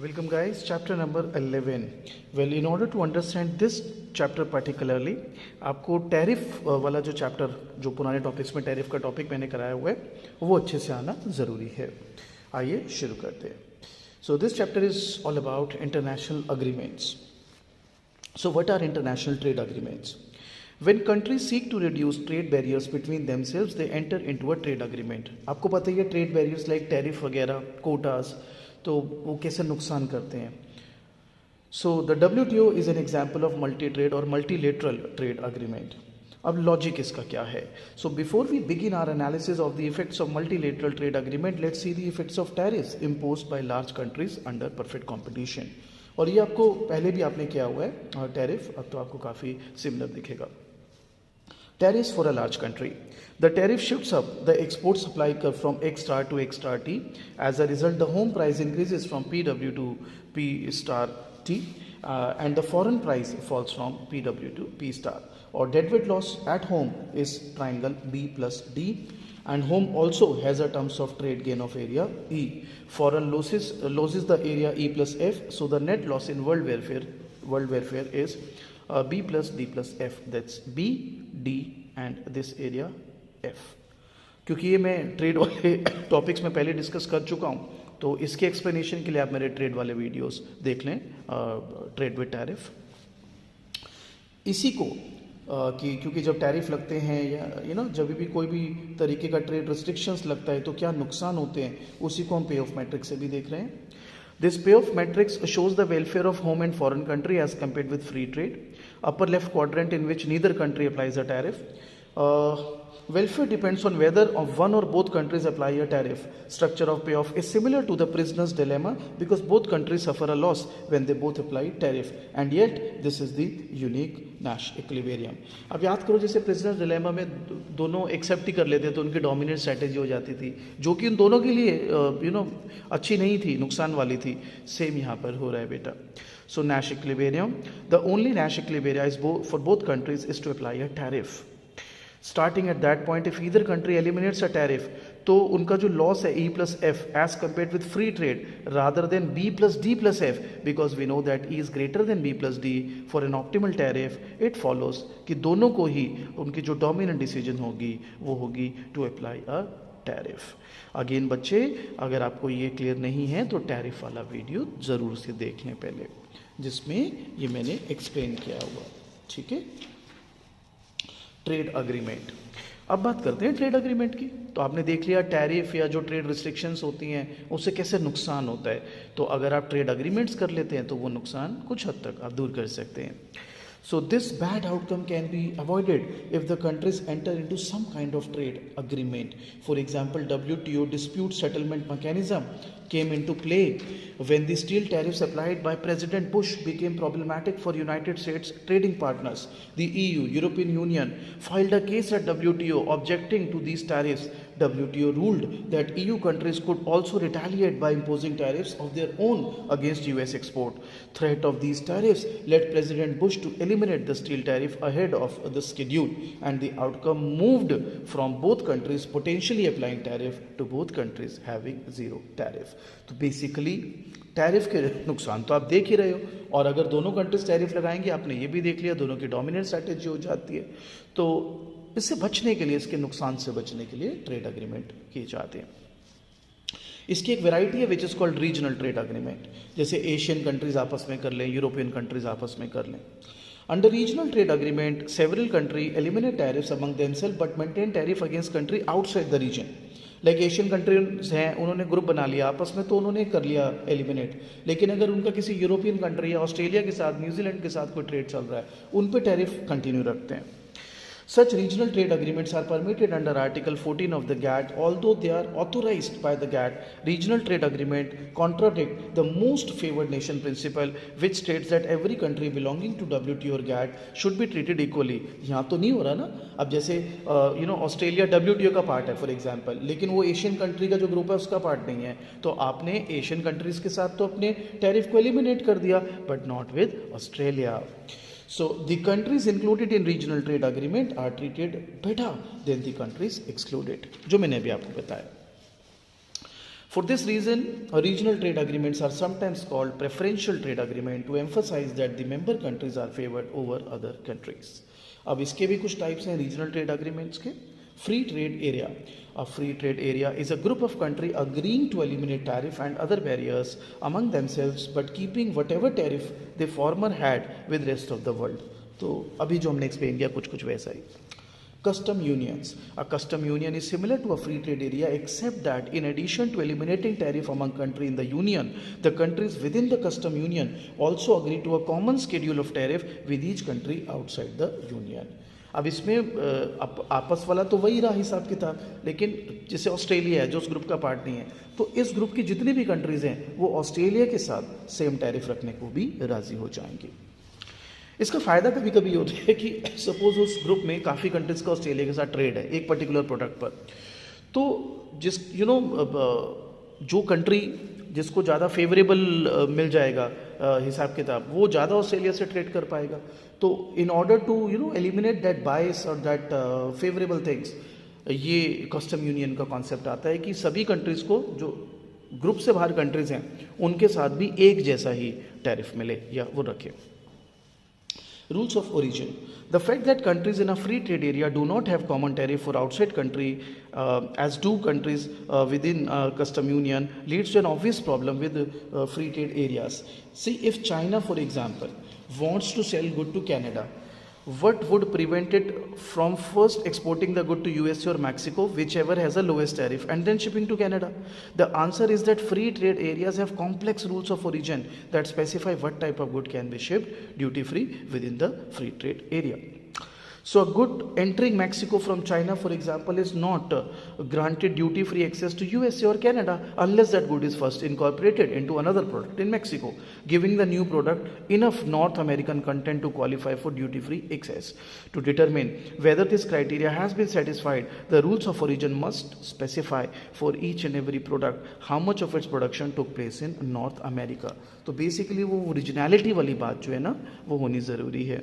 Welcome guys, chapter number 11. Well, in order to understand this chapter particularly, आपको tariff वाला जो chapter जो पुराने टॉपिक्स में टैरिफ का टॉपिक मैंने कराया हुआ है वो अच्छे से आना ज़रूरी है. आइए शुरू करते हैं. So this chapter is all about international agreements. So what are international trade agreements? When countries seek to reduce trade barriers between themselves, they enter into a trade agreement. आपको पता ही है trade barriers like tariff वगैरह, quotas, तो वो कैसे नुकसान करते हैं. So the WTO is an example of multi trade और मल्टीलेटरल ट्रेड अग्रीमेंट. अब लॉजिक इसका क्या है? So before we begin our analysis of the effects of multilateral trade agreement, let's see the effects of tariffs imposed by large countries under perfect competition. और ये आपको पहले भी आपने किया हुआ है टैरिफ, अब तो आपको काफ़ी सिमिलर दिखेगा. Tariffs for a large country. The tariff shifts up the export supply curve from X star to X star T. As a result, the home price increases from PW to P star T, and the foreign price falls from PW to P star. Or deadweight loss at home is triangle B plus D, and home also has a terms of trade gain of area E. Foreign loses the area E plus F, so the net loss in world welfare is B plus D plus F. That's B, D and this area F. क्योंकि ये मैं trade वाले topics में पहले discuss कर चुका हूँ, तो इसके एक्सप्लेनेशन के लिए आप मेरे ट्रेड वाले वीडियोस देख लें, ट्रेड विद टैरिफ. इसी को क्योंकि जब टैरिफ लगते हैं या जब भी कोई भी तरीके का ट्रेड रिस्ट्रिक्शंस लगता है तो क्या नुकसान होते हैं, उसी को हम पे ऑफ मैट्रिक्स से भी देख रहे हैं. This payoff matrix shows the welfare of home and foreign country as compared with free trade. Upper left quadrant in which neither country applies a tariff. Welfare depends on whether of one or both countries apply a tariff. Structure of payoff is similar to the prisoner's dilemma because both countries suffer a loss when they both apply tariff. And yet this is the unique Nash equilibrium. अब याद करो जैसे prisoners dilemma में दोनों accept ही कर लेते तो उनकी डोमिनेंट स्ट्रैटेजी हो जाती थी, जो कि उन दोनों के लिए अच्छी नहीं थी, नुकसान वाली थी. सेम यहाँ पर हो रहा है बेटा. सो Nash equilibrium, the only Nash equilibrium is for both countries is to apply a tariff. Starting at that point, if either country eliminates a tariff, तो उनका जो लॉस है E plus F as compared with free trade rather than B plus D plus F, because we know that E is greater than B plus D for an optimal tariff, it follows कि दोनों को ही उनकी जो dominant decision होगी वो होगी to apply a tariff. Again बच्चे, अगर आपको ये क्लियर नहीं है तो टैरिफ वाला वीडियो ज़रूर से देख लें पहले, जिसमें ये मैंने एक्सप्लेन किया हुआ. ठीक है. Trade agreement. अब बात करते हैं ट्रेड अग्रीमेंट की. तो आपने देख लिया टैरिफ या जो ट्रेड रिस्ट्रिक्शंस होती हैं उससे कैसे नुकसान होता है. तो अगर आप ट्रेड अग्रीमेंट्स कर लेते हैं तो वो नुकसान कुछ हद तक आप दूर कर सकते हैं. So this bad outcome can be avoided if the countries enter into some kind of trade agreement. For example, WTO dispute settlement mechanism came into play when the steel tariffs applied by President Bush became problematic for United States trading partners. The EU, European Union, filed a case at WTO objecting to these tariffs. WTO ruled that EU countries could also retaliate by imposing tariffs of their own against US export. Threat of these tariffs led President Bush to eliminate the steel tariff ahead of the schedule, and the outcome moved from both countries potentially applying tariff to both countries having zero tariff. तो basically tariff के नुकसान तो आप देख ही रहे हो, और अगर दोनों कंट्रीज टैरिफ लगाएंगे, आपने ये भी देख लिया, दोनों की डोमिनेंट स्ट्रैटेजी हो जाती है. तो इससे बचने के लिए, इसके नुकसान से बचने के लिए ट्रेड अग्रीमेंट किए जाते हैं. इसकी एक वैरायटी है which is called regional trade agreement. जैसे एशियन कंट्रीज आपस में कर लें, यूरोपियन कंट्रीज आपस में कर लें. Under regional trade agreement, several countries eliminate tariffs among themselves but maintain tariff against country outside the region. Like Asian countries हैं, उन्होंने ग्रुप बना लिया आपस में तो उन्होंने कर लिया एलिमिनेट. लेकिन अगर उनका किसी यूरोपियन कंट्री या ऑस्ट्रेलिया के साथ, न्यूजीलैंड के साथ कोई ट्रेड चल रहा है, उन पे टैरिफ कंटिन्यू रखते हैं. Such regional trade agreements are permitted under Article 14 of the GATT, although they are authorized by the GATT. Regional trade agreement contradict the most favored nation principle, which states that every country belonging to WTO or GATT should be treated equally. यहाँ तो नहीं हो रहा ना. अब जैसे Australia WTO का part है फॉर एग्जांपल, लेकिन वो एशियन कंट्री का जो ग्रुप है उसका पार्ट नहीं है, तो आपने एशियन कंट्रीज के साथ तो अपने टैरिफ को एलिमिनेट कर दिया, but not with Australia. So the countries included in regional trade agreement are treated better than the countries excluded, जो मैंने अभी आपको बताया. For this reason, regional trade agreements are sometimes called preferential trade agreement to emphasize that the member countries are favored over other countries. अब इसके भी कुछ types हैं रीजनल ट्रेड अग्रीमेंट्स के. Free trade area. A free trade area is a group of countries agreeing to eliminate tariff and other barriers among themselves but keeping whatever tariff they former had with rest of the world. तो अभी जो हमने explain किया कुछ कुछ वैसा ही. Custom unions. A custom union is similar to a free trade area except that in addition to eliminating tariff among countries in the union, the countries within the custom union also agree to a common schedule of tariff with each country outside the union. अब इसमें आपस वाला तो वही रहा हिसाब किताब, लेकिन जैसे ऑस्ट्रेलिया है जो उस ग्रुप का पार्ट नहीं है, तो इस ग्रुप की जितनी भी कंट्रीज़ हैं वो ऑस्ट्रेलिया के साथ सेम टैरिफ रखने को भी राज़ी हो जाएंगी. इसका फ़ायदा कभी कभी होता है कि सपोज उस ग्रुप में काफ़ी कंट्रीज़ का ऑस्ट्रेलिया के साथ ट्रेड है एक पर्टिकुलर प्रोडक्ट पर, तो जिस जो कंट्री जिसको ज़्यादा फेवरेबल मिल जाएगा हिसाब किताब, वो ज़्यादा ऑस्ट्रेलिया से ट्रेड कर पाएगा. तो in order to eliminate that bias और दैट फेवरेबल थिंग्स, ये कस्टम यूनियन का कॉन्सेप्ट आता है कि सभी कंट्रीज़ को जो ग्रुप से बाहर कंट्रीज़ हैं उनके साथ भी एक जैसा ही टैरिफ मिले या वो रखें. Rules of origin. The fact that countries in a free trade area do not have common tariff for outside country as do countries within custom union leads to an obvious problem with free trade areas. See, if China, for example, wants to sell good to Canada, what would prevent it from first exporting the good to USA or Mexico, whichever has the lowest tariff, and then shipping to Canada? The answer is that free trade areas have complex rules of origin that specify what type of good can be shipped duty free within the free trade area. So a good entering Mexico from China, for example, is not granted duty-free access to USA or Canada unless that good is first incorporated into another product in Mexico, giving the new product enough North American content to qualify for duty-free access. To determine whether this criteria has been satisfied, the rules of origin must specify for each and every product how much of its production took place in North America. तो basically वो originality वाली बात जो है ना वो होनी ज़रूरी है.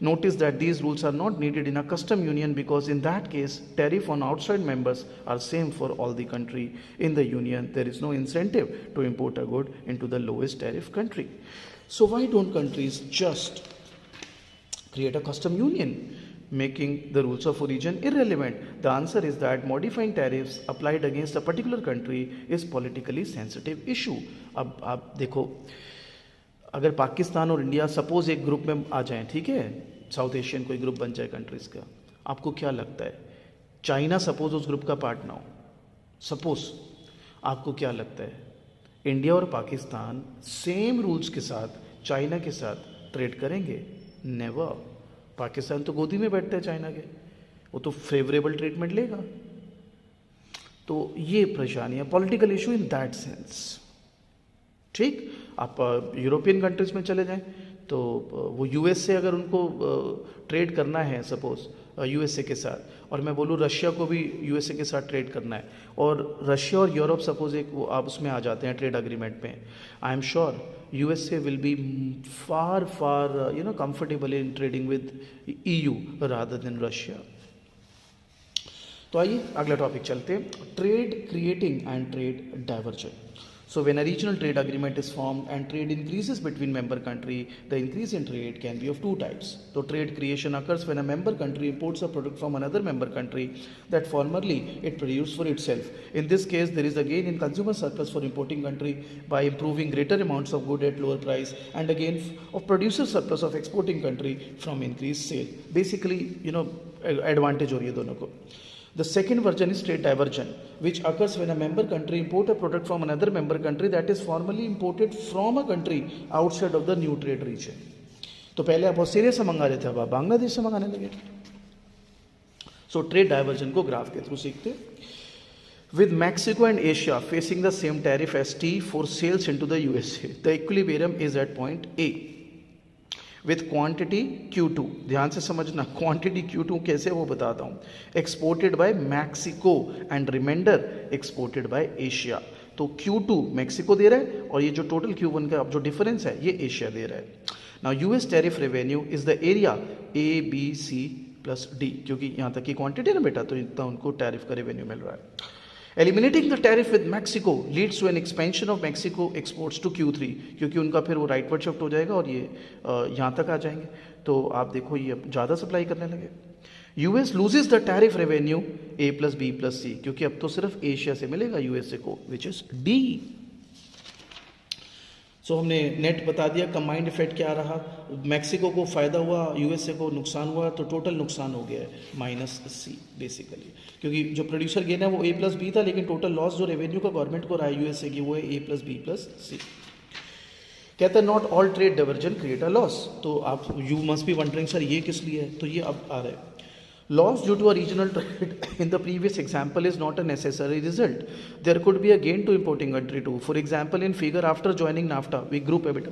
Notice that these rules are not needed in a custom union because in that case tariff on outside members are same for all the country in the union. There is no incentive to import a good into the lowest tariff country. So why don't countries just create a custom union, making the rules of origin irrelevant? The answer is that modifying tariffs applied against a particular country is politically sensitive issue. अब आप देखो, अगर पाकिस्तान और India suppose एक group में आ जाएं, ठीक है, साउथ एशियन कोई ग्रुप बन जाए कंट्रीज़ का, आपको क्या लगता है? चाइना सपोज उस ग्रुप का पार्ट ना हो, सपोज, आपको क्या लगता है इंडिया और पाकिस्तान सेम रूल्स के साथ चाइना के साथ ट्रेड करेंगे? नेवर. पाकिस्तान तो गोदी में बैठते हैं चाइना के, वो तो फेवरेबल ट्रीटमेंट लेगा. तो ये परेशानी है, political issue in that sense. ठीक, आप यूरोपियन कंट्रीज़ में चले जाएं तो वो यूएस से अगर उनको ट्रेड करना है सपोज़ यूएसए के साथ, और मैं बोलूँ रशिया को भी यूएसए के साथ ट्रेड करना है, और रशिया और यूरोप सपोज एक वो आप उसमें आ जाते हैं ट्रेड अग्रीमेंट में, I am sure USA will be far far comfortable in trading with EU rather than Russia. तो आइए अगला टॉपिक चलते हैं, trade creating and trade diversion. So when a regional trade agreement is formed and trade increases between member country, the increase in trade can be of two types. So trade creation occurs when a member country imports a product from another member country that formerly it produced for itself. In this case, there is a gain in consumer surplus for importing country by improving greater amounts of good at lower price, and a gain of producer surplus of exporting country from increased sale. Basically, advantage हो रही है दोनों को. The second version is trade diversion, which occurs when a member country import a product from another member country that is formerly imported from a country outside of the new trade region. तो पहले आप Australia से मंगा रहे थे, अब आप बांग्लादेश से मंगाने लगे. So trade diversion को ग्राफ के थ्रू सीखते. With Mexico and Asia facing the same tariff as tea for sales into the USA, the equilibrium is at point A. With quantity Q2, ध्यान से समझना, क्वांटिटी Q2 कैसे वो बताता हूँ, exported by Mexico and remainder exported by Asia. तो Q2 Mexico दे रहा है और ये जो टोटल Q1 का अब जो डिफरेंस है ये एशिया दे रहा है. Now US tariff revenue is the area ABC+D, क्योंकि यहाँ तक की क्वांटिटी है ना बेटा, तो इतना उनको टैरिफ का रेवेन्यू मिल रहा है. Eliminating the tariff with Mexico leads to an expansion of Mexico exports to Q3, क्योंकि उनका फिर वो राइटवर्ड शिफ्ट हो जाएगा और ये यहाँ तक आ जाएंगे। तो आप देखो ये अब ज़्यादा सप्लाई करने लगे। US loses the tariff revenue A+B+C, क्योंकि अब तो सिर्फ एशिया से मिलेगा USA को, विच इज D। सो हमने नेट बता दिया, कंबाइंड इफेक्ट क्या रहा, मैक्सिको को फ़ायदा हुआ, USA को नुकसान हुआ, तो टोटल नुकसान हो गया है -C बेसिकली, क्योंकि जो प्रोड्यूसर गेन है वो A+B था, लेकिन टोटल लॉस जो रेवेन्यू का गवर्नमेंट को रहा है USA की वो है A+B+C। कहते हैं not all trade diversion create a loss. तो आप you must be wondering sir ये किस लिए है, तो ये अब आ रहा है। Loss due to a regional trade in the previous example is not a necessary result. There could be a gain to importing country too. For example, in figure after joining NAFTA, we group a bit.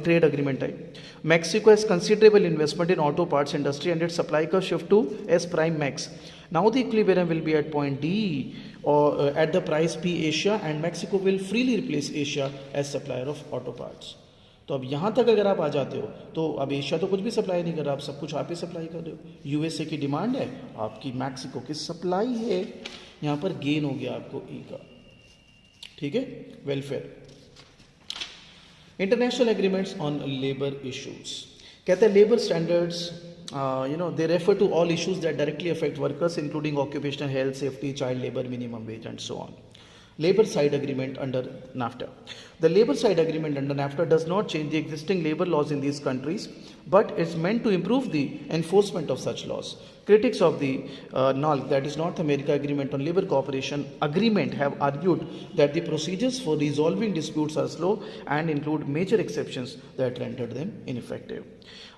Trade agreement type. Mexico has considerable investment in auto parts industry and its supply curve shift to S prime max. Now the equilibrium will be at point D or at the price P Asia, and Mexico will freely replace Asia as supplier of auto parts. तो अब यहाँ तक अगर आप आ जाते हो तो अब एशिया तो कुछ भी सप्लाई नहीं कर रहा, आप सब कुछ आप ही सप्लाई कर रहे हो। USA की डिमांड है, आपकी मैक्सिको की सप्लाई है, यहाँ पर गेन हो गया आपको E का, ठीक है। Welfare, international agreements on labour issues, कहते हैं labour standards they refer to all issues that directly affect workers including occupational health, safety, child labour, minimum wage and so on. Labor side agreement under NAFTA. The labor side agreement under NAFTA does not change the existing labor laws in these countries, but it's meant to improve the enforcement of such laws. Critics of the NALC, that is North America Agreement on Labor Cooperation Agreement, have argued that the procedures for resolving disputes are slow and include major exceptions that rendered them ineffective.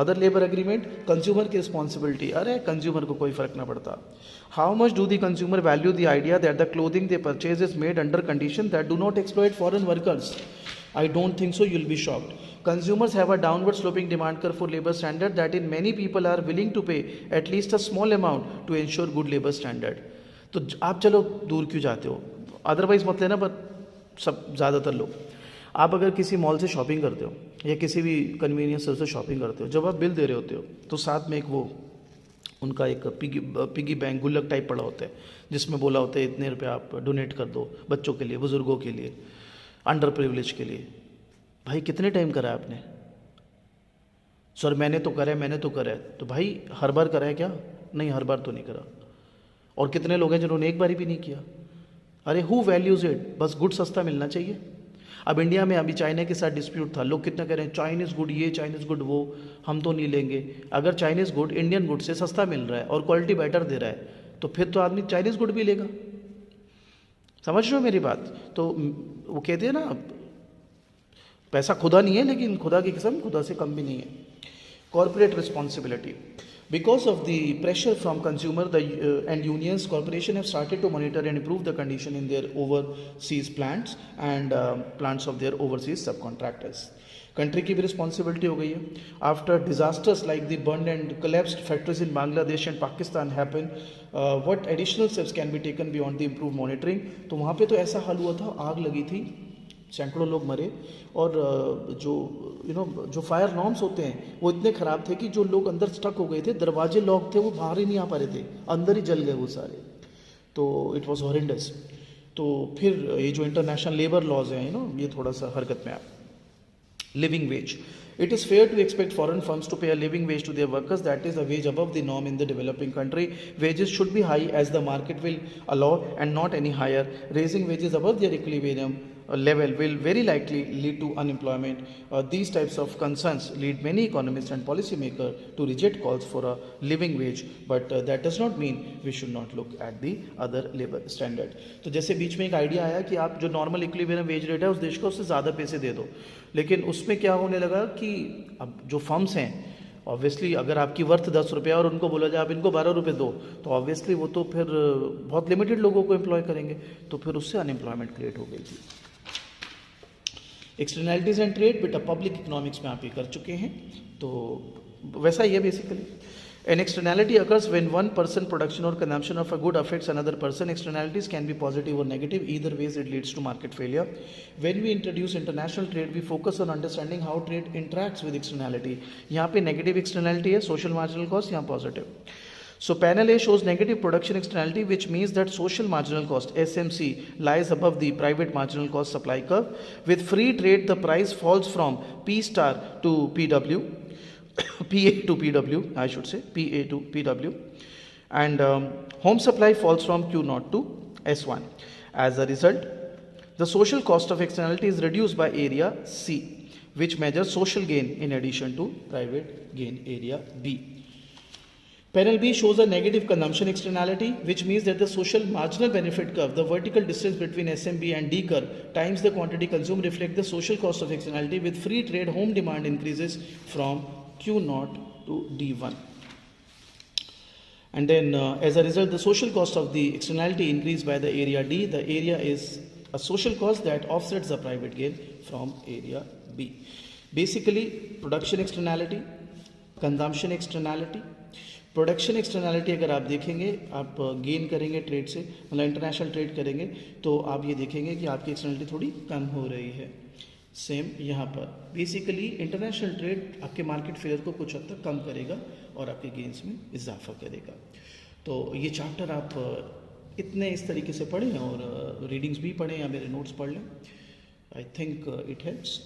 Other labour agreement, consumer की responsibility, अरे consumer को कोई फर्क ना पड़ता। How much do the consumer value the idea that the clothing they purchase is made under condition that do not exploit foreign workers? I don't think so, you'll be shocked. Consumers have a downward sloping demand curve for labor standard that in many people are willing to pay at least a small amount to ensure good labor standard. तो आप चलो दूर क्यों जाते हो, otherwise मत लेना, पर सब ज़्यादातर लोग, आप अगर किसी मॉल से शॉपिंग करते हो या किसी भी कन्वीनियंस स्टोर से शॉपिंग करते हो, जब आप बिल दे रहे होते हो तो साथ में एक वो उनका एक पिगी बैंक गुल्लक टाइप पड़ा होता है, जिसमें बोला होता है इतने रुपये आप डोनेट कर दो बच्चों के लिए, बुज़ुर्गों के लिए, अंडर प्रिविलेज के लिए। भाई कितने टाइम करा है आपने? सर मैंने तो करा है, तो भाई हर बार करा है क्या? नहीं, हर बार तो नहीं करा। और कितने लोग हैं जिन्होंने एक बारी भी नहीं किया? अरे हु वैल्यूज इट, बस गुड सस्ता मिलना चाहिए। अब इंडिया में अभी चाइना के साथ डिस्प्यूट था, लोग कितना कह रहे हैं चाइनीज़ गुड ये, चाइनीज़ गुड वो, हम तो नहीं लेंगे। अगर चाइनीज़ गुड इंडियन गुड से सस्ता मिल रहा है और क्वालिटी बेटर दे रहा है, तो फिर तो आदमी चाइनीज़ गुड भी लेगा। समझ रहे हो मेरी बात? तो वो कहते हैं ना, पैसा खुदा नहीं है, लेकिन खुदा की कसम खुदा से कम भी नहीं है। Corporate responsibility, because of the pressure from consumer and unions, corporation have started to monitor and improve the condition in their overseas plants and plants of their overseas subcontractors. Country की भी रिस्पॉन्सिबिलिटी हो गई है। After disasters like the burn and collapsed factories in Bangladesh and Pakistan happen, what additional steps can be taken beyond the improve monitoring? तो वहाँ पे तो ऐसा हाल हुआ था, आग लगी थी, सैकड़ों लोग मरे, और जो फायर नॉर्म्स होते हैं वो इतने ख़राब थे कि जो लोग अंदर स्टक हो गए थे, दरवाजे लॉक थे, वो बाहर ही नहीं आ पा रहे थे, अंदर ही जल गए वो सारे। तो इट वॉज हॉरेंडस। तो फिर ये जो इंटरनेशनल लेबर लॉज हैं ये थोड़ा सा हरकत में आ। Living wage. It is fair to expect foreign firms to pay a living wage to their workers that is a wage above the norm in the developing country. Wages should be high as the market will allow and not any higher. Raising wages above their equilibrium level will very likely lead to unemployment. These types of concerns lead many economists and policymakers to reject calls for a living wage, but that does not mean we should not look at the other labor standard. तो जैसे बीच में एक idea आया कि आप जो normal equilibrium wage rate है उस देश को उससे ज़्यादा पैसे दे दो, लेकिन उसमें क्या होने लगा कि अब जो फर्म्स हैं, ऑब्वियसली अगर आपकी वर्थ 10 रुपया और उनको बोला जाए आप इनको 12 रुपये दो, तो ऑब्वियसली वो तो फिर बहुत लिमिटेड लोगों को एम्प्लॉय करेंगे, तो फिर उससे अनएम्प्लॉयमेंट क्रिएट हो गई थी। एक्सटर्नैलिटीज़ एंड ट्रेड, बेटा पब्लिक इकोनॉमिक्स में आप ये कर चुके हैं, तो वैसा ही है basically. An externality occurs when one person production or consumption of a good affects another person. Externalities can be positive or negative. Either ways it leads to market failure. When we introduce international trade, we focus on understanding how trade interacts with externality. यहाँ पे negative externality है, social marginal cost, यहाँ positive. So panel A shows negative production externality, which means that social marginal cost SMC lies above the private marginal cost supply curve. With free trade, the price falls from P star to PW, PA to PW, I should say, PA to PW, and home supply falls from Q0 to S1. As a result, the social cost of externality is reduced by area C, which measures social gain in addition to private gain, area B. Panel B shows a negative consumption externality, which means that the social marginal benefit curve, the vertical distance between SMB and D curve, times the quantity consumed, reflect the social cost of externality. With free trade, home demand increases from Q0 to D1. And then as a result, the social cost of the externality increased by the area D. The area is a social cost that offsets the private gain from area B. Basically, production externality, consumption externality. Production externality अगर आप देखेंगे, आप gain करेंगे trade से, मतलब international trade करेंगे, तो आप ये देखेंगे कि आपकी एक्सटर्नैलिटी थोड़ी कम हो रही है. सेम यहाँ पर बेसिकली इंटरनेशनल ट्रेड आपके मार्केट फेयर को कुछ हद तक कम करेगा और आपके गेंस में इजाफा करेगा. तो ये चैप्टर आप इतने इस तरीके से पढ़ें और रीडिंग्स भी पढ़ें या मेरे नोट्स पढ़ लें. I think it helps.